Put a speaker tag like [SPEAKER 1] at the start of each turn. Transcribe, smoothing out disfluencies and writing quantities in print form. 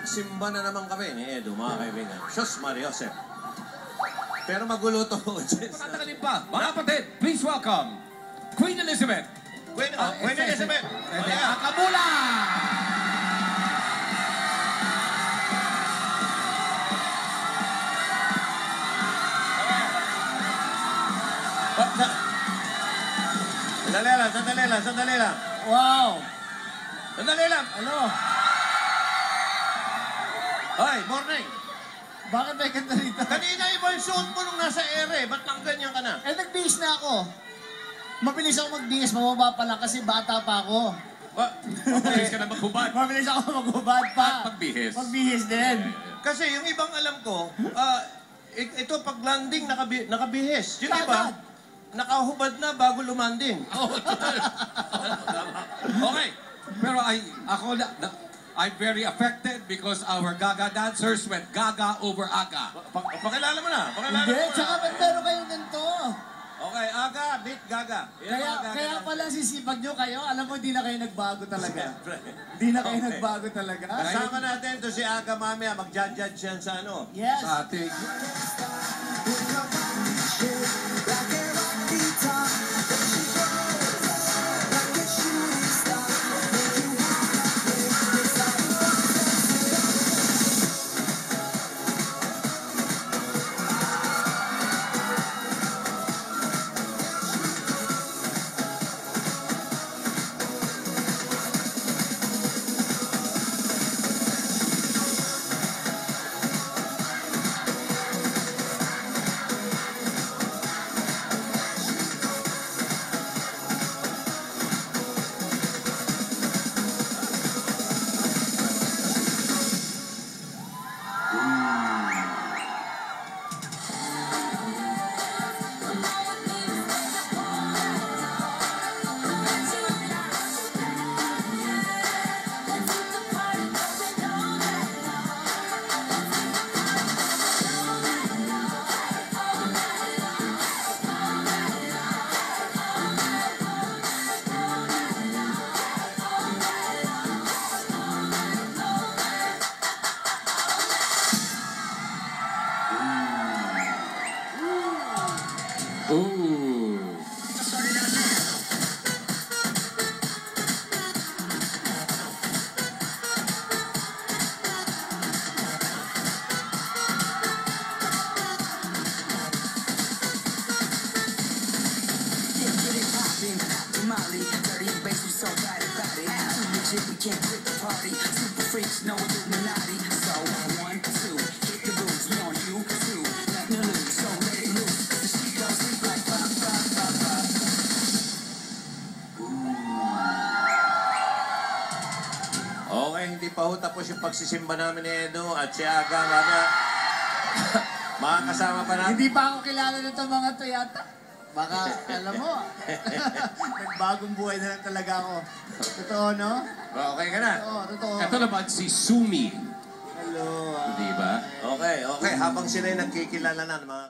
[SPEAKER 1] magsimba na naman kami ni Edo, mga kaibigan. Sus, Mariosep. Pero magulo to.
[SPEAKER 2] Pagkatagalin pa, mga kapatid, please welcome Queen Elizabeth.
[SPEAKER 1] Queen Elizabeth.
[SPEAKER 2] Akamula!
[SPEAKER 1] Sandali lang.
[SPEAKER 3] Wow!
[SPEAKER 1] Sandali lang.
[SPEAKER 3] Ano?
[SPEAKER 1] Hoy, morning.
[SPEAKER 3] Bakit may kanta rito?
[SPEAKER 1] Kanina iba yung suot mo nung nasa ere. Ba't nang ganyan ka na?
[SPEAKER 3] Eh, nagbihis na ako. Mabilis ako magbihis, mababa pa lang kasi bata pa ako.
[SPEAKER 2] Mabilis ka na maghubad.
[SPEAKER 3] Mabilis ako maghubad pa.
[SPEAKER 2] At magbihis.
[SPEAKER 3] Magbihis din.
[SPEAKER 1] Kasi yung ibang alam ko, ito pag landing nakabihis. Yung iba, nakahubad na bago lumanding.
[SPEAKER 2] Okay. Pero I'm very affected because our Gaga dancers went Gaga over Aga.
[SPEAKER 1] Pakilala mo na.
[SPEAKER 3] Hindi, tsaka ba't meron kayong ganito?
[SPEAKER 1] Okay, Aga, beat Gaga.
[SPEAKER 3] Kaya pala sisipag nyo kayo, alam mo, hindi na kayo nagbago talaga. Hindi na kayo nagbago talaga.
[SPEAKER 1] Kasama natin to si Aga mamaya, mag-judge yan sa ano.
[SPEAKER 3] Yes.
[SPEAKER 2] Sa ating... Ooh.
[SPEAKER 4] Molly, dirty bass, we so bad about it. Too legit, we can't quit the party. Super freaks, no Illuminati. So 1, 2, hit the boots, we on you too. Nothing to lose, so let it loose. The sheep don't sleep like pop, pop, pop, pop.
[SPEAKER 1] Okay, hindi pa ho tapos yung pagsisimba namin ni Edo at si Aga mamaya. Makakasama pa namin.
[SPEAKER 3] Hindi pa ako kilala nito mga to yata. Baka, alam mo, nagbagong buhay na lang talaga ako. Totoo, no?
[SPEAKER 1] Okay ka na?
[SPEAKER 3] Oo, totoo.
[SPEAKER 2] Ito naman si Sumi.
[SPEAKER 3] Hello.
[SPEAKER 2] Di ba?
[SPEAKER 1] Okay. Habang sila'y nagkikilala na, mga